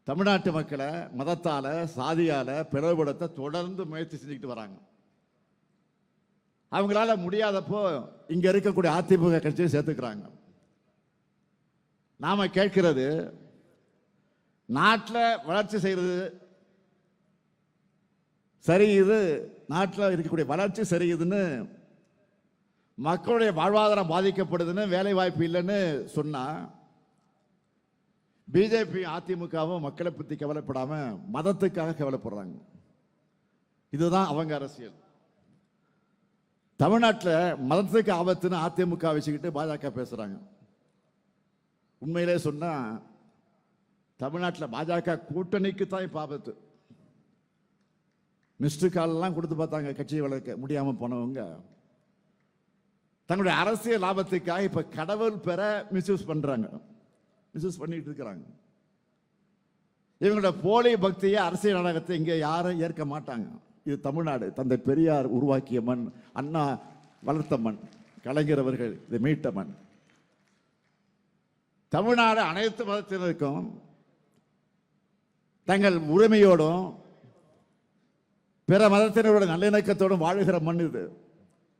தமிழ்நாட்டு மக்களை மதத்தால சாதியால பிளவுபடுத்த தொடர்ந்து முயற்சி செஞ்சுக்கிட்டு வராங்க. அவங்களால முடியாதப்போ இங்க இருக்கக்கூடிய அதிமுக கட்சியை சேர்த்துக்கிறாங்க. நாம கேட்கிறது, நாட்டில் வளர்ச்சி செய்யறது சரியுது, நாட்டில் இருக்கக்கூடிய வளர்ச்சி சரியுதுன்னு, மக்களுடைய வாழ்வாதாரம் பாதிக்கப்படுதுன்னு, வேலை வாய்ப்பு இல்லைன்னு சொன்னா பிஜேபி அதிமுகவும் மக்களை பற்றி கவலைப்படாம மதத்துக்காக கவலைப்படுறாங்க. இதுதான் அவங்க அரசியல். தமிழ்நாட்டில் மதத்துக்கு ஆபத்துன்னு அதிமுக வச்சுக்கிட்டு பாஜக பேசுறாங்க. உண்மையிலே சொன்னா தமிழ்நாட்டில் பாஜக கூட்டணிக்கு தான் இப்ப ஆபத்து. மிஸ்டு கால்லாம் கொடுத்து பார்த்தாங்க கட்சியை வளர்க்க முடியாம போனவங்க. தங்களுடைய அரசியல் லாபத்துக்காக இப்ப கடவுள் பெற மிஸ்யூஸ் பண்றாங்க, மிஸ்யூஸ் பண்ணிட்டு இருக்கிறாங்க. இவங்களோட போலி பக்தியை, அரசியல் நாடகத்தை இங்க யாரும் ஏற்க மாட்டாங்க. இது தமிழ்நாடு, தந்தை பெரியார் உருவாக்கிய மண், அண்ணா வளர்த்த மண், கலைஞர் அவர்கள் இதை மீட்ட மண். தமிழ்நாடு அனைத்து மதத்தினருக்கும் தங்கள் உரிமையோடும் பிற மதத்தினரோட நல்லிணக்கத்தோடும் வாழுகிற மண் இது.